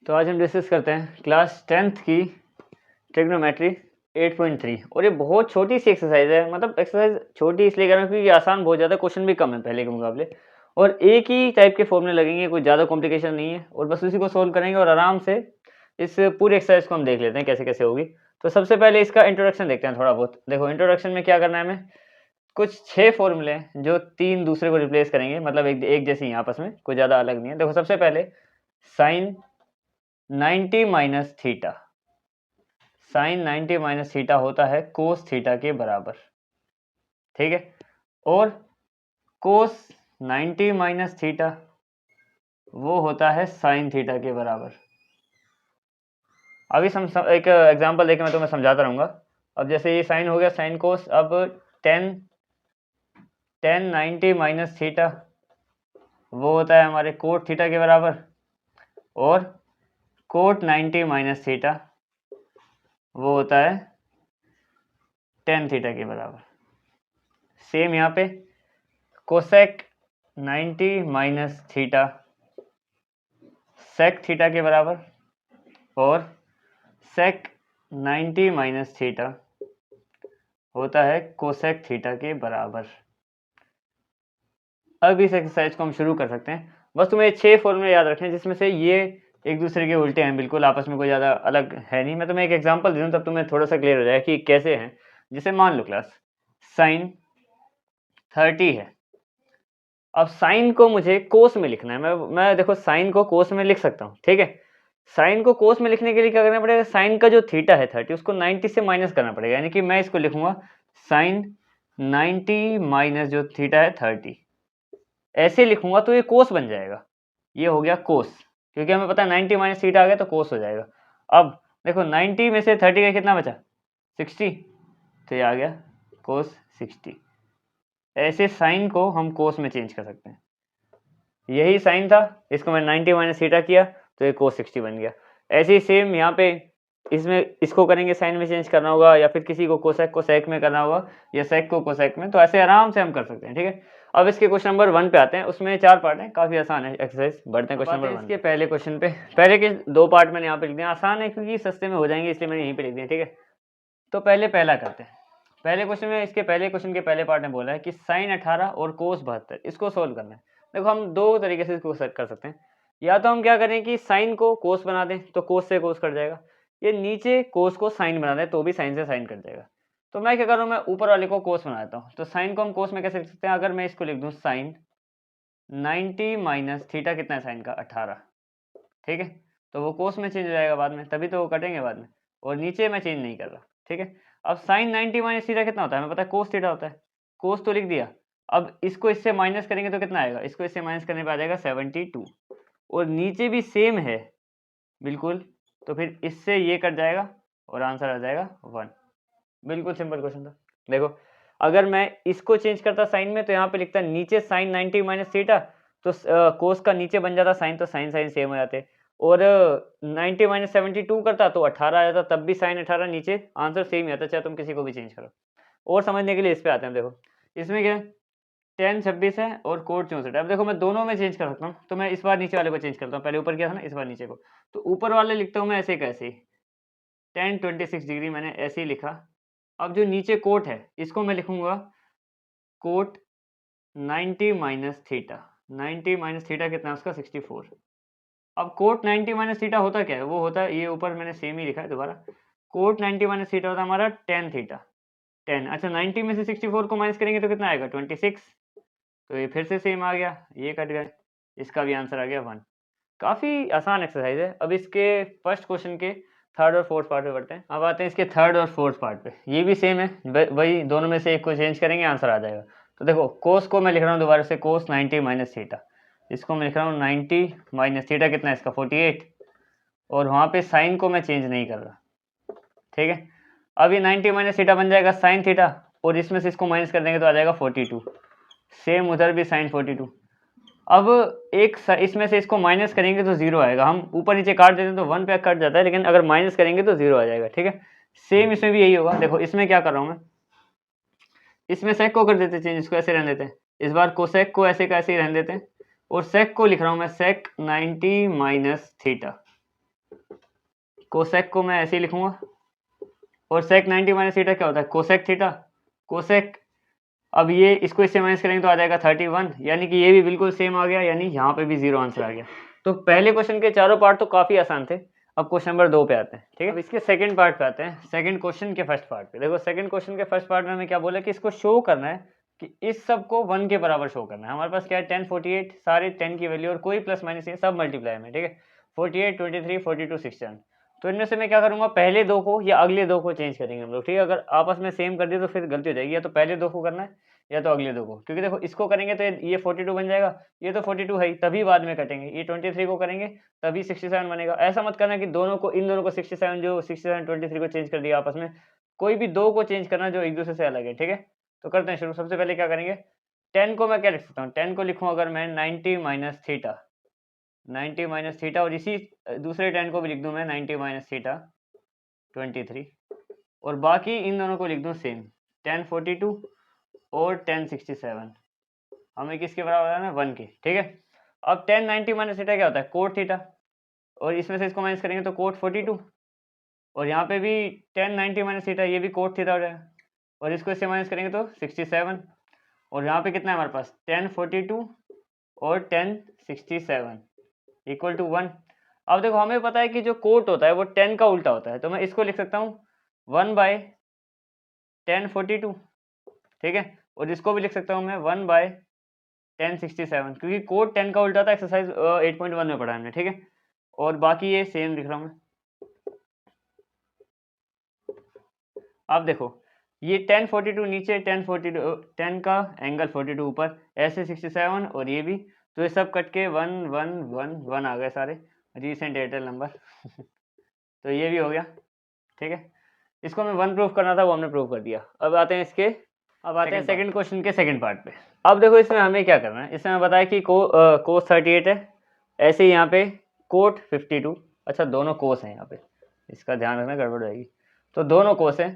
तो आज हम डिस्कस करते हैं क्लास 10th की ट्रिग्नोमेट्री 8.3 और ये बहुत छोटी सी एक्सरसाइज है। मतलब एक्सरसाइज छोटी इसलिए कर रहा हूँ क्योंकि आसान बहुत ज़्यादा, क्वेश्चन भी कम है पहले के मुकाबले और एक ही टाइप के फॉर्मूले लगेंगे, कोई ज़्यादा कॉम्प्लिकेशन नहीं है और बस उसी को सोल्व करेंगे और आराम से इस पूरी एक्सरसाइज को हम देख लेते हैं कैसे कैसे होगी। तो सबसे पहले इसका इंट्रोडक्शन देखते हैं थोड़ा बहुत। देखो इंट्रोडक्शन में क्या करना है, हमें कुछ 6 फॉर्मूले हैं जो 3 दूसरे को रिप्लेस करेंगे, मतलब एक जैसे ही आपस में, कोई ज़्यादा अलग नहीं है। देखो सबसे पहले sine 90 minus theta, sine 90 minus theta होता है कोस थीटा के बराबर, ठीक है। और कोस 90 माइनस थीटा वो होता है साइन थीटा के बराबर। अभी एक एग्जांपल देके मैं तुम्हें समझाता रहूँगा। अब जैसे ये साइन हो गया साइन कोस, अब टेन 90 माइनस थीटा वो होता है हमारे कोट थीटा के बराबर और कोट 90 माइनस थीटा वो होता है टेन थीटा के बराबर। सेम यहाँ पे cosec 90 minus theta sec theta के बराबर और सेक 90 माइनस थीटा होता है कोसेक थीटा के बराबर। अब इस एक्सरसाइज को हम शुरू कर सकते हैं। बस तुम्हें 6 फॉर्मूले याद रखने हैं जिसमें से ये एक दूसरे के उल्टे हैं, बिल्कुल आपस में कोई ज़्यादा अलग है नहीं। मैं तुम्हें एक एग्जांपल दे दूँ तब तुम्हें थोड़ा सा क्लियर हो जाए कि कैसे हैं। जैसे मान लो क्लास साइन 30 है। अब साइन को मुझे कोस में लिखना है। मैं देखो साइन को कोस में लिख सकता हूँ, ठीक है। साइन को कोस में लिखने के लिए क्या करना पड़ेगा, साइन का जो थीटा है 30 उसको 90 से माइनस करना पड़ेगा, यानी कि मैं इसको लिखूंगा साइन 90 माइनस जो थीटा है 30, ऐसे लिखूंगा तो ये कोस बन जाएगा। ये हो गया कोस, क्योंकि हमें पता है 90 माइनस थीटा आ गया तो कोस हो जाएगा। अब देखो 90 में से 30 का कितना बचा, 60, तो ये आ गया कोस 60। ऐसे साइन को हम कोस में चेंज कर सकते हैं। यही साइन था, इसको मैं 90 माइनस थीटा किया तो ये कोस 60 बन गया। ऐसे ही सेम यहाँ पे इसमें इसको करेंगे, साइन में चेंज करना होगा या फिर किसी को कोसेक को सेक में करना होगा या सेक को कोसेक में, तो ऐसे आराम से हम कर सकते हैं, ठीक है। अब इसके क्वेश्चन नंबर 1 पे आते हैं। उसमें 4 पार्ट हैं, काफी आसान है एक्सरसाइज। बढ़ते हैं क्वेश्चन नंबर 1 इसके पहले क्वेश्चन पे। पहले के 2 पार्ट मैंने यहाँ पे लिख दिया, आसान है क्योंकि सस्ते में हो जाएंगे इसलिए मैंने यहीं पे लिख दिया, ठीक है। तो पहले पहला करते हैं। पहले क्वेश्चन में, इसके पहले क्वेश्चन के पहले पार्ट में बोला है कि साइन 18 और कोस 72, इसको सोल्व करना है। देखो हम 2 तरीके से इसको कर सकते हैं। या तो हम क्या करें कि साइन को कोस बना दें तो कोस से कोस कट जाएगा, ये नीचे कोस को साइन बना दें तो भी साइन से साइन कट जाएगा। तो मैं क्या कर रहा हूँ, मैं ऊपर वाले को कोस बना देता हूँ। तो साइन को हम कोस में कैसे लिख सकते हैं, अगर मैं इसको लिख दूँ साइन 90 माइनस थीटा कितना है साइन का 18, ठीक है। तो वो कोस में चेंज हो जाएगा बाद में, तभी तो वो कटेंगे बाद में, और नीचे मैं चेंज नहीं कर रहा, ठीक है। अब साइन 90 माइनस थीटा कितना होता है, हमें पता है कोस थीटा होता है, कोस तो लिख दिया। अब इसको इससे माइनस करेंगे तो कितना आएगा, इसको इससे माइनस करने पे आ जाएगा 72, और नीचे भी सेम है बिल्कुल, तो फिर इससे ये कट जाएगा और आंसर आ जाएगा 1। बिल्कुल सिंपल क्वेश्चन था। देखो अगर मैं इसको चेंज करता साइन में तो यहाँ पे लिखता नीचे साइन 90 माइनस थीटा, तो कोस का नीचे बन जाता साइन, तो साइन साइन सेम हो जाते, और 90 माइनस 72 करता तो 18 आ जाता, तब भी साइन 18 नीचे, आंसर सेम ही आता, चाहे तुम किसी को भी चेंज करो। और समझने के लिए इस पे आते हैं। देखो इसमें क्या है, टेन 26 है और कोट 64 है। अब देखो मैं दोनों में चेंज कर सकता हूँ, तो मैं इस बार नीचे वाले को चेंज करता हूँ, पहले ऊपर किया था ना, इस बार नीचे को। तो ऊपर वाले लिखता हूँ मैं ऐसे कैसे, टेन 26 डिग्री मैंने ऐसे ही लिखा। अब जो नीचे कोट है इसको मैं लिखूंगा cot 90 minus theta, 90 minus theta कितना है उसका 64। अब कोट 90 माइनस थीटा होता क्या है, वो होता है, ये ऊपर मैंने सेम ही लिखा है दोबारा, कोट 90 माइनस थीटा होता है हमारा टेन थीटा, 10। अच्छा 90 में से 64 को माइनस करेंगे तो कितना आएगा 26, तो ये फिर से सेम आ गया, ये कट गए, इसका भी आंसर आ गया 1। काफ़ी आसान एक्सरसाइज है। अब इसके फर्स्ट क्वेश्चन के थर्ड और फोर्थ पार्ट पे बढ़ते हैं। अब आते हैं इसके थर्ड और फोर्थ पार्ट पे। ये भी सेम है, वही दोनों में से एक को चेंज करेंगे आंसर आ जाएगा। तो देखो कोस को मैं लिख रहा हूँ दोबारा से, कोस 90 माइनस थीटा, इसको मैं लिख रहा हूँ 90 माइनस थीटा कितना है इसका 48, और वहाँ पे साइन को मैं चेंज नहीं कर रहा, ठीक है। अब ये 90 माइनस थीटा बन जाएगा साइन थीटा, और इसमें से इसको माइनस कर देंगे तो आ जाएगा 42, सेम उधर भी साइन 42। अब एक इसमें से इसको माइनस करेंगे तो 0 आएगा, हम ऊपर नीचे काट देते हैं तो 1 पे कट जाता है, लेकिन अगर माइनस करेंगे तो 0 आ जाएगा, ठीक है। सेम इसमें भी यही होगा। देखो इसमें क्या कर रहा हूँ मैं, इसमें सेक को कर देते चेंज, इसको ऐसे रहने देते हैं, इस बार कोसेक को ऐसे का ऐसे ही रहने देते हैं, और सेक को लिख रहा हूँ मैं सेक 90 माइनस थीटा, कोसेक को मैं ऐसे ही लिखूंगा, और सेक 90 माइनस थीटा क्या होता है, कोसेक थीटा, कोसेक। अब ये इसको इससे माइनस करेंगे तो आ जाएगा 31, यानी कि ये भी बिल्कुल सेम आ गया, यानी यहाँ पे भी 0 आंसर आ गया। तो पहले क्वेश्चन के चारों पार्ट तो काफ़ी आसान थे। अब क्वेश्चन नंबर 2 पे आते हैं, ठीक है। अब इसके सेकंड पार्ट पे आते हैं, सेकंड क्वेश्चन के फर्स्ट पार्ट पे। देखो सेकंड क्वेश्चन के फर्स्ट पार्ट में हमें क्या बोला कि इसको शो करना है कि इस सब को 1 के बराबर शो करना है। हमारे पास क्या है, 10, 48, सारे 10 की वैल्यू और कोई प्लस माइनस नहीं, सब मल्टीप्लाई में, ठीक है। 48, 23, 42, 67। तो इनमें से मैं क्या करूंगा, पहले दो को या अगले दो को चेंज करेंगे हम लोग, ठीक है। अगर आपस में सेम कर दिए तो फिर गलती हो जाएगी, या तो पहले दो को करना है या तो अगले दो को, क्योंकि देखो इसको करेंगे तो ये 42 बन जाएगा, ये तो 42 है ही, तभी बाद में कटेंगे। ये 23 को करेंगे तभी 67 बनेगा। ऐसा मत करना कि दोनों को, इन दोनों को 67, जो 67 23 को चेंज कर दिया आपस में, कोई भी दो को चेंज करना जो एक दूसरे से अलग है, ठीक है। तो करते हैं शुरू। सबसे पहले क्या करेंगे, 10 को मैं क्या लिख सकता हूँ, 10 को लिखूँ अगर मैं 90 माइनस थीटा, 90 माइनस थीटा, और इसी दूसरे 10 को भी लिख दूँ मैं 90 माइनस थीटा 23, और बाकी इन दोनों को लिख दूँ सेम, 10 42 और 10 67। हमें किसके बराबर है ना, 1 के, ठीक है। अब 10 90 माइनस थीटा क्या होता है, कोट थीटा, और इसमें से इसको माइनस करेंगे तो कोट 42, और यहाँ पे भी 10 90 माइनस थीटा, ये भी कोट थीटा हो जाएगा, और इसको इससे माइनस करेंगे तो 67, और यहाँ पे कितना है हमारे पास, 10 42 और 10 67 इक्वल टू 1। अब देखो हमें पता है कि जो कोट होता है वो 10 का उल्टा होता है, तो मैं इसको लिख सकता हूँ 1/10 42, ठीक है। और इसको भी लिख सकता हूँ मैं 1/10 67, क्योंकि कोट 10 का उल्टा था, एक्सरसाइज 8.1 में पढ़ा हमने, ठीक है। और बाकी ये सेम लिख रहा हूँ मैं। अब देखो ये 10 42 नीचे, 10 42, 10 का एंगल 42 ऊपर, ऐसे 67, और ये भी, तो ये सब कट के 1 1 1 1 आ गए सारे, रीसेंट एयरटेल नंबर तो ये भी हो गया, ठीक है। इसको हमें 1 प्रूफ करना था, वो हमने प्रूफ कर दिया। अब आते हैं सेकंड क्वेश्चन के सेकंड पार्ट पे। अब देखो इसमें हमें क्या करना है, इसमें बताया कि कोस 38 है, ऐसे ही यहाँ पे कोट 52। अच्छा दोनों कोस हैं यहाँ पे, इसका ध्यान रखना, गड़बड़ जाएगी। तो दोनों कोस हैं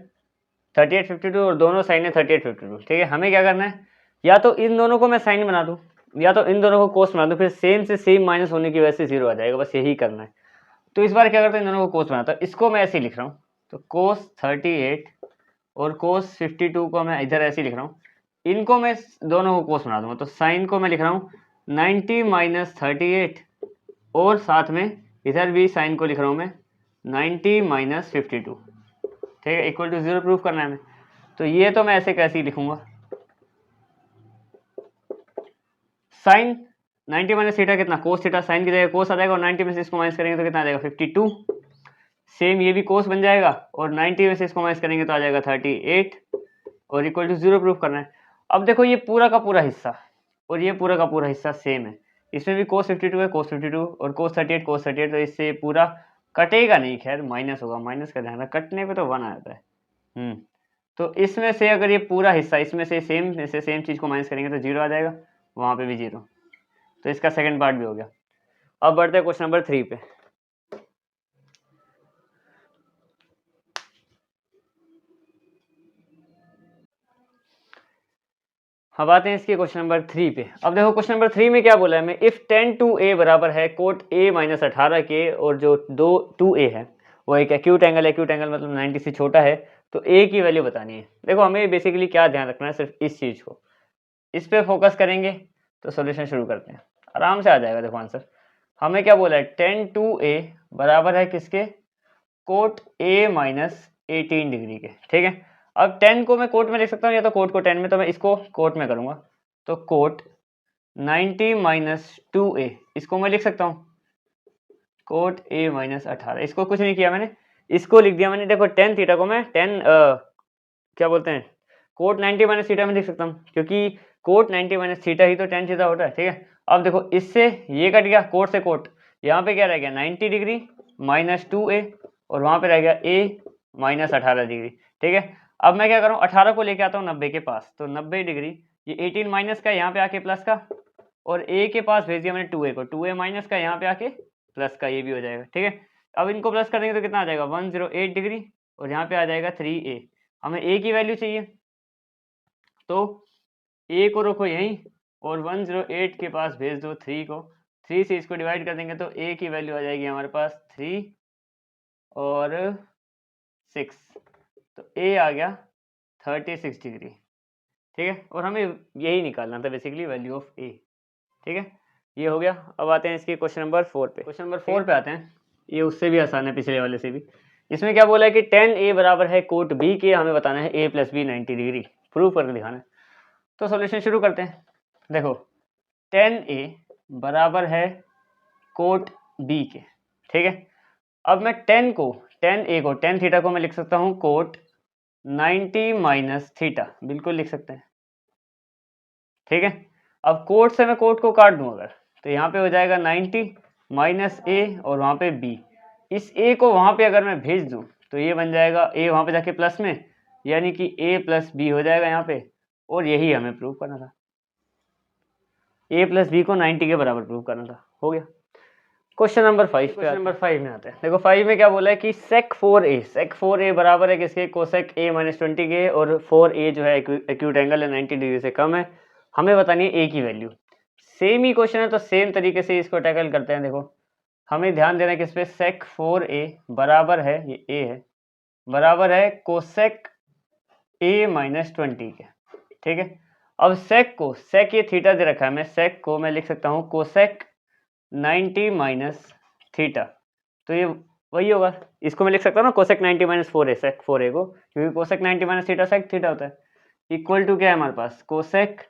38 52, और दोनों साइन है 38 52, ठीक है। हमें क्या करना है, या तो इन दोनों को मैं साइन बना दूँ, या तो इन दोनों को कोस बना दूँ, फिर सेम से सेम माइनस होने की वजह से 0 आ जाएगा, बस यही करना है। तो इस बार क्या करते हैं, इन दोनों को कोस बनाता हूँ। इसको मैं ऐसे ही लिख रहा हूँ, तो कोस 38 और कोस 52 को मैं इधर ऐसे ही लिख रहा हूँ। इनको मैं दोनों को कोस बना दूंगा, तो साइन को मैं लिख रहा हूँ 90 माइनस 38, और साथ में इधर भी साइन को लिख रहा हूँ मैं 90 माइनस 52, ठीक है, इक्वल टू 0 प्रूफ करना है हमें। तो ये तो मैं ऐसे कैसे ही लिखूंगा, साइन 90 माइनस थीटा कितना, कोस थीटा, साइन की जगह कोस आ जाएगा, और 90 में से इसको माइनस करेंगे तो कितना आ जाएगा 52, सेम ये भी कोस बन जाएगा, और 90 में से इसको माइनस करेंगे तो आ जाएगा 38, और इक्वल टू 0 प्रूफ करना है। अब देखो ये पूरा का पूरा हिस्सा और ये पूरा का पूरा हिस्सा सेम है, इसमें भी कोस 52 है, कोस 52 और कोस 38 कोस 38, तो इससे पूरा कटेगा नहीं, खैर माइनस होगा, माइनस का ध्यान, कटने पे तो 1 आ जाता है। तो इसमें से अगर ये पूरा हिस्सा, इसमें से सेम चीज़ को माइनस करेंगे तो 0 आ जाएगा, वहाँ पे भी 0। तो इसका सेकंड पार्ट भी हो गया। अब बढ़ते हैं क्वेश्चन नंबर 3 पे। अब आते हैं इसके क्वेश्चन नंबर 3 पे। अब देखो क्वेश्चन नंबर 3 में क्या बोला है, मैं इफ 10 to a बराबर है कोट a माइनस 18 के, और जो 2a है वो एक एक्यूट एंगल, एक्यूट एंगल मतलब 90 से छोटा है, तो a की वैल्यू बतानी है। देखो हमें बेसिकली क्या ध्यान रखना है, सिर्फ इस चीज़ को, इस पे फोकस करेंगे तो सोल्यूशन शुरू करते हैं, आराम से आ जाएगा। देखो आंसर हमें क्या बोला है, 10 to a बराबर है किसके, कोट a माइनस 18 डिग्री के, ठीक है। अब 10 को मैं कोट में लिख सकता हूँ, या तो कोट को 10 में, तो मैं इसको कोट में करूंगा, तो कोट 90 माइनस 2a, इसको मैं लिख सकता हूँ कोट a माइनस 18। इसको कुछ नहीं किया मैंने, इसको लिख दिया मैंने। देखो 10 थीटा को मैं 10 क्या बोलते हैं, कोट 90 माइनस थीटा में लिख सकता हूँ, क्योंकि कोट 90 माइनस थीटा ही तो 10 थीटा होता है, ठीक है। अब देखो इससे ये कट गया, कोट से कोट, यहाँ पे क्या रह गया 90 डिग्री माइनस 2a, और वहाँ पे रह गया a माइनस 18 डिग्री, ठीक है। अब मैं क्या करूँ, 18 को लेके आता हूँ 90 के पास, तो 90 डिग्री, ये 18 माइनस का यहाँ पे आके प्लस का, और a के पास भेज दिया मैंने 2a को, 2a माइनस का यहाँ पे आके प्लस का, ये भी हो जाएगा, ठीक है। अब इनको प्लस कर देंगे तो कितना आ जाएगा 108 डिग्री, और यहाँ पे आ जाएगा 3a। हमें a की वैल्यू चाहिए, तो a को रखो यहीं, और 108 के पास भेज दो 3 को, 3 से इसको डिवाइड कर देंगे तो a की वैल्यू आ जाएगी हमारे पास 3, और 6, तो ए आ गया 36 डिग्री, ठीक है। और हमें यही निकालना था बेसिकली, वैल्यू ऑफ ए, ठीक है। ये हो गया। अब आते हैं इसके क्वेश्चन नंबर 4 पे। क्वेश्चन नंबर 4 पे आते हैं। ये उससे भी आसान है, पिछले वाले से भी। इसमें क्या बोला है कि tan a बराबर है कोट b के, हमें बताना है a plus B 90 degree prove करके दिखाना है। तो सॉल्यूशन शुरू करते हैं। देखो tan a बराबर है कोट b के, ठीक है। अब मैं tan थीटा को मैं लिख सकता हूँ कोट 90 माइनस थीटा, बिल्कुल लिख सकते हैं, ठीक है। अब कोट से मैं कोट को काट दूं अगर, तो यहाँ पे हो जाएगा 90 माइनस ए और वहाँ पे बी। इस ए को वहाँ पे अगर मैं भेज दूं तो ये बन जाएगा ए वहाँ पे जाके प्लस में, यानी कि ए प्लस बी हो जाएगा यहाँ पे। और यही हमें प्रूव करना था, ए प्लस बी को 90 के बराबर प्रूव करना था। हो गया। क्वेश्चन नंबर 5 पे, नंबर 5 में आते हैं। देखो 5 में क्या बोला है कि sec 4a बराबर है किसके, कोसेक a माइनस 20 के, और 4a जो है एक्यूट एंगल है 90 डिग्री से कम है। हमें बतानी है a की वैल्यू। सेम ही क्वेश्चन है तो सेम तरीके से इसको टैकल करते हैं। देखो हमें ध्यान देना है किस पे, sec 4a बराबर है, ये a है, बराबर है कोसेक a माइनस 20 के, ठीक है। अब sec ये थीटा दे रखा है, मैं sec को मैं लिख सकता हूँ कोसेक 90 माइनस थीटा, तो ये वही होगा। इसको मैं लिख सकता हूँ ना कोसेक 90 माइनस 4a, सेक 4a को, क्योंकि cosec 90 minus theta sec theta होता है। इक्वल टू क्या है हमारे पास, कोसेक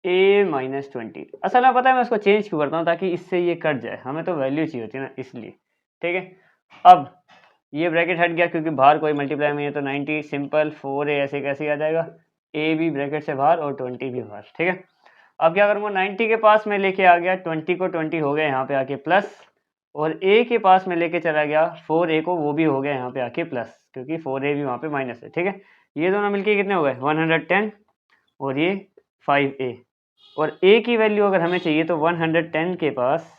a माइनस 20। असल में पता है मैं उसको चेंज क्यों करता हूँ, ताकि इससे ये कट जाए, हमें तो वैल्यू चाहिए होती है ना, इसलिए, ठीक है। अब ये ब्रैकेट हट गया क्योंकि बाहर कोई मल्टीप्लाई नहीं है, तो 90 सिंपल 4a ऐसे कैसे आ जाएगा, a भी ब्रैकेट से बाहर और 20 भी बाहर, ठीक है। अब क्या करूँगा, 90 के पास में लेके आ गया, 20 को 20 हो गया यहाँ पे आके प्लस, और a के पास में लेके चला गया 4a को, वो भी हो गया यहाँ पे आके प्लस, क्योंकि 4a भी वहाँ पे माइनस है, ठीक है। ये दोनों मिलके कितने हो गए 110, और ये 5a, और a की वैल्यू अगर हमें चाहिए तो 110 के पास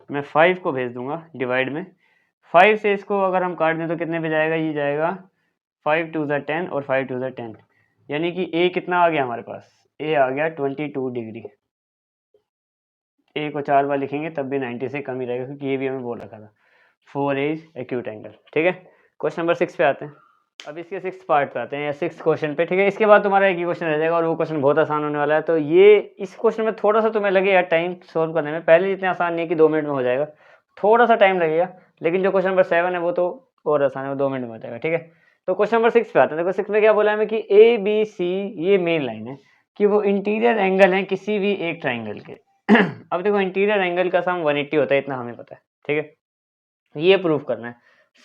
मैं 5 को भेज दूंगा डिवाइड में। 5 से इसको अगर हम काट दें तो कितने पे जाएगा, ये जाएगा 5 टू ज़ा 10 और 5 टू ज़ा 10, यानी कि a कितना आ गया हमारे पास, a आ गया 22 डिग्री। a को 4 बार लिखेंगे तब भी 90 से कम ही रहेगा, क्योंकि ये भी हमें बोल रखा था 4a एक्यूट एंगल, ठीक है। क्वेश्चन नंबर 6 पे आते हैं। अब इसके 6th पार्ट पे आते हैं, या 6th क्वेश्चन पे, ठीक है। इसके बाद तुम्हारा एक ही क्वेश्चन रह जाएगा और वो क्वेश्चन बहुत आसान होने वाला है। तो ये इस क्वेश्चन में थोड़ा सा तुम्हें लगेगा टाइम सोल्व करने में, पहले जितने आसान नहीं है कि 2 मिनट में हो जाएगा, थोड़ा सा टाइम लगेगा, लेकिन जो क्वेश्चन नंबर 7 है वो तो और आसान है, वो 2 मिनट में हो जाएगा, ठीक है। तो क्वेश्चन नंबर 6 पे आते हैं। देखो 6 में क्या बोला हमें कि ए बी सी ये मेन लाइन है कि वो इंटीरियर एंगल है किसी भी एक ट्राइंगल के। अब देखो इंटीरियर एंगल का सम 180 होता है, इतना हमें पता है, ठीक है। ये प्रूफ करना है,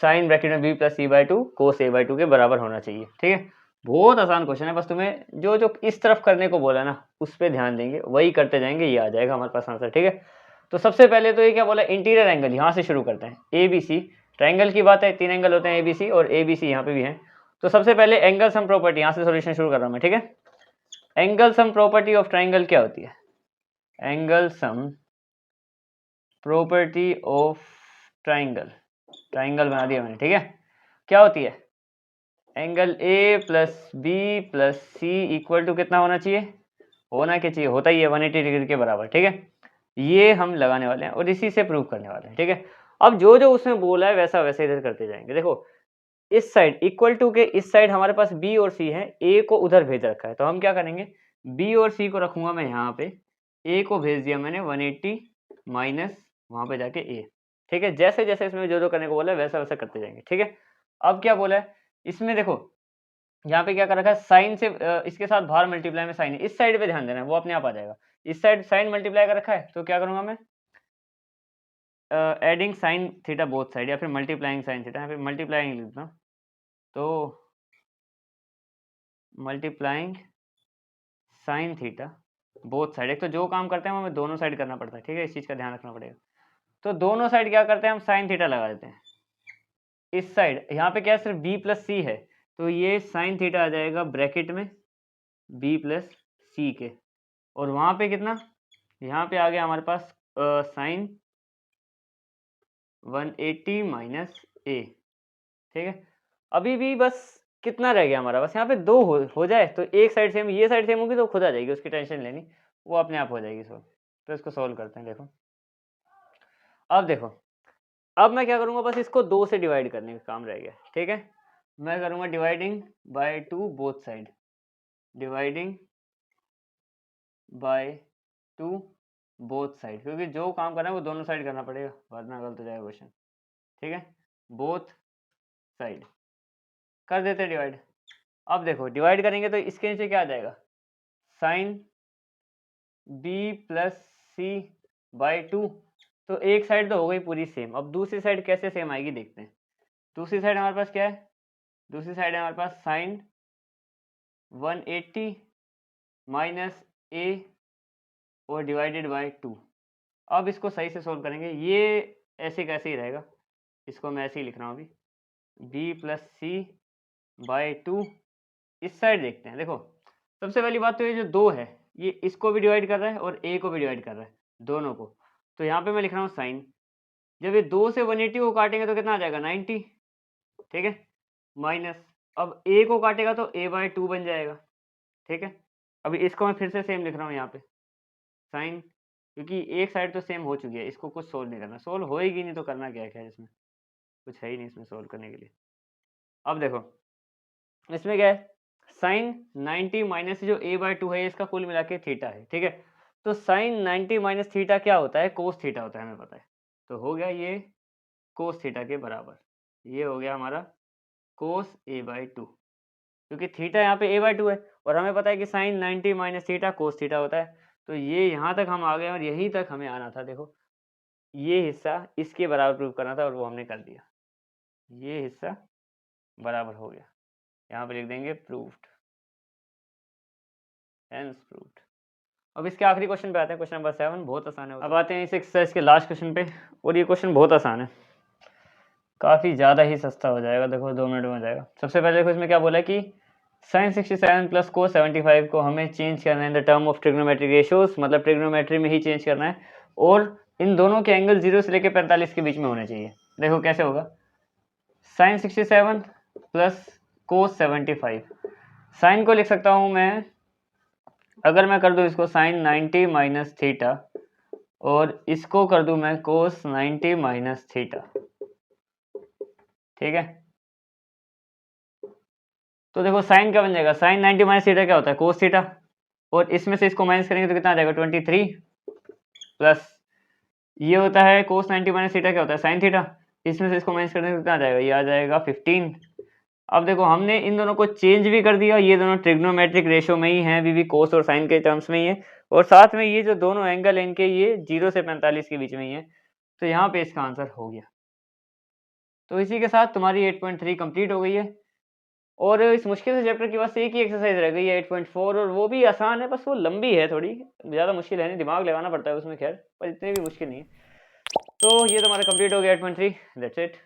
साइन ब्रैकेट में B plus C by two cos A by two के बराबर होना चाहिए, ठीक है। बहुत आसान क्वेश्चन है, बस तुम्हें जो जो इस तरफ करने को बोला ना उस पर ध्यान देंगे, वही करते जाएंगे, ये आ जाएगा हमारे पास आंसर, ठीक है। तो सबसे पहले तो ये क्या बोला, इंटीरियर एंगल, यहाँ से शुरू करते हैं। ए बी सी ट्राइंगल की बात है, 3 एंगल होते हैं ए बी सी, और ए बी सी यहाँ पे भी है। तो सबसे पहले एंगल सम प्रॉपर्टी, यहाँ से सोल्यूशन शुरू कर रहा हूँ मैं, ठीक है। Angle sum property of triangle क्या होती है, angle sum property of triangle, triangle बना दिया मैंने, ठीक है। क्या होती है, angle A plus B plus C equal to कितना होना चाहिए, होना क्या चाहिए, होता ही है 180 डिग्री के बराबर, ठीक है। ये हम लगाने वाले हैं और इसी से प्रूव करने वाले हैं, ठीक है। अब जो जो उसमें बोला है वैसा वैसे इधर करते जाएंगे। देखो इस साइड इक्वल टू के इस साइड हमारे पास बी और सी है, ए को उधर भेज रखा है, तो हम क्या करेंगे, बी और सी को रखूंगा मैं यहाँ पे, ए को भेज दिया मैंने 180 माइनस वहाँ पे जाके ए, ठीक है। जैसे जैसे इसमें जो जो करने को बोला है वैसा वैसा करते जाएंगे, ठीक है। अब क्या बोला है इसमें, देखो यहाँ पे क्या कर रखा है, साइन से इसके साथ बाहर मल्टीप्लाई में साइन है, इस साइड पे ध्यान देना है, वो अपने आप आ जाएगा। इस साइड साइन मल्टीप्लाई कर रखा है, तो क्या करूंगा मैं, adding sine theta both side, या फिर मल्टीप्लाइंग साइन थीटा, यहाँ पे मल्टीप्लाइंग लिख देता हूँ, तो multiplying sine theta both side. एक तो जो काम करते हैं हमें दोनों साइड करना पड़ता है, ठीक है, इस चीज़ का ध्यान रखना पड़ेगा। तो दोनों साइड क्या करते हैं, हम साइन थीटा लगा देते हैं। इस साइड यहाँ पे क्या है, सिर्फ बी प्लस सी है, तो ये साइन थीटा आ जाएगा ब्रैकेट में बी प्लस सी के, और वहाँ पे कितना, यहाँ पे आ गया हमारे पास साइन 180 माइनस ए, ठीक है। अभी भी बस कितना रह गया हमारा, बस यहाँ पे 2 हो जाए तो एक साइड सेम, ये साइड सेम होगी तो खुद आ जाएगी, उसकी टेंशन लेनी, वो अपने आप हो जाएगी सॉल्व। तो इसको सॉल्व करते हैं। देखो अब देखो अब मैं क्या करूँगा, बस इसको 2 से डिवाइड करने का काम रह गया, ठीक है। मैं करूँगा dividing by 2 both side, dividing by 2 both side, क्योंकि जो काम करना है वो दोनों साइड करना पड़ेगा, वरना गलत हो जाएगा क्वेश्चन, ठीक है। बोथ साइड कर देते हैं डिवाइड। अब देखो डिवाइड करेंगे तो इसके नीचे क्या आ जाएगा, sine B plus C by 2। तो एक साइड तो हो गई पूरी सेम, अब दूसरी साइड कैसे सेम आएगी देखते हैं। दूसरी साइड हमारे पास क्या है, दूसरी साइड है हमारे पास साइन 180 माइनस ए और डिवाइडेड बाय 2। अब इसको सही से सोल्व करेंगे, ये ऐसे कैसे ही रहेगा, इसको मैं ऐसे ही लिख रहा हूँ अभी, बी प्लस सी बाय 2। इस साइड देखते हैं, देखो सबसे पहली बात तो ये जो 2 है ये इसको भी डिवाइड कर रहा है और ए को भी डिवाइड कर रहा है, दोनों को। तो यहाँ पे मैं लिख रहा हूँ साइन, जब ये 2 से 180 को काटेंगे तो कितना आ जाएगा 90, ठीक है, माइनस अब ए को काटेगा तो ए बाय 2 बन जाएगा, ठीक है। अभी इसको मैं फिर से सेम लिख रहा हूँ यहाँ पे साइन, क्योंकि एक साइड तो सेम हो चुकी है, इसको कुछ सोल्व नहीं करना, सोल्व होएगी नहीं तो करना क्या है, इसमें कुछ है ही नहीं इसमें सोल्व करने के लिए। अब देखो इसमें क्या है, साइन 90 माइनस जो ए बाय 2 है इसका कुल मिला के थीटा है, ठीक है। तो साइन 90 माइनस थीटा क्या होता है, कोस थीटा होता है, हमें पता है। तो हो गया ये कोस थीटा के बराबर, ये हो गया हमारा कोस ए बाय 2, क्योंकि थीटा यहाँ पे ए बाय 2 है और हमें पता है कि sine 90 minus theta cos theta होता है। तो ये यहाँ तक हम आ गए और यहीं तक हमें आना था। देखो ये हिस्सा इसके बराबर प्रूव करना था और वो हमने कर दिया, ये हिस्सा बराबर हो गया। यहाँ पे लिख देंगे प्रूव्ड, हेंस प्रूव्ड। अब इसके आखिरी क्वेश्चन पे आते हैं, क्वेश्चन नंबर 7, बहुत आसान है। अब आते हैं इस एक्सरसाइज के लास्ट क्वेश्चन पे, और ये क्वेश्चन बहुत आसान है, काफ़ी ज़्यादा ही सस्ता हो जाएगा, देखो 2 मिनट में हो जाएगा। सबसे पहले देखो इसमें क्या बोला है कि साइन 67 प्लस कोस 75 को हमें चेंज करना है in the term of trigonometric ratios, मतलब ट्रिग्नोमेट्री में ही चेंज करना है, और इन दोनों के एंगल 0 से लेकर 45 के बीच में होने चाहिए। देखो कैसे होगा, साइन 67 प्लस कोस 75, साइन को लिख सकता हूँ मैं, अगर मैं कर दूँ इसको साइन 90 माइनस थीटा और इसको कर दूँ मैं कोस 90 माइनस थीटा, ठीक है। तो देखो साइन क्या बन जाएगा, साइन 90 माइनस थीटा क्या होता है, कोस थीटा, और इसमें से इसको माइनस करेंगे तो कितना आ जाएगा 23, प्लस ये होता है कोस 90 माइनस थीटा क्या होता है, साइन थीटा, इसमें से इसको माइनस करेंगे तो कितना आ जाएगा, ये आ जाएगा 15। अब देखो हमने इन दोनों को चेंज भी कर दिया, ये दोनों ट्रिग्नोमेट्रिक रेशियो में ही हैं, अभी भी कोस और साइन के टर्म्स में ही है, और साथ में ये जो दोनों एंगल इनके ये 0 से 45 के बीच में ही है। तो यहाँ पे इसका आंसर हो गया। तो इसी के साथ तुम्हारी 8.3 कंप्लीट हो गई है, और इस मुश्किल से चैप्टर के पास एक ही एक्सरसाइज रह गई है 8.4, और वो भी आसान है, बस वो लंबी है थोड़ी, ज़्यादा मुश्किल है नहीं, दिमाग लगाना पड़ता है उसमें, खैर पर इतनी भी मुश्किल नहीं है। तो ये तुम्हारा कंप्लीट हो गया 8.3, दैट्स इट।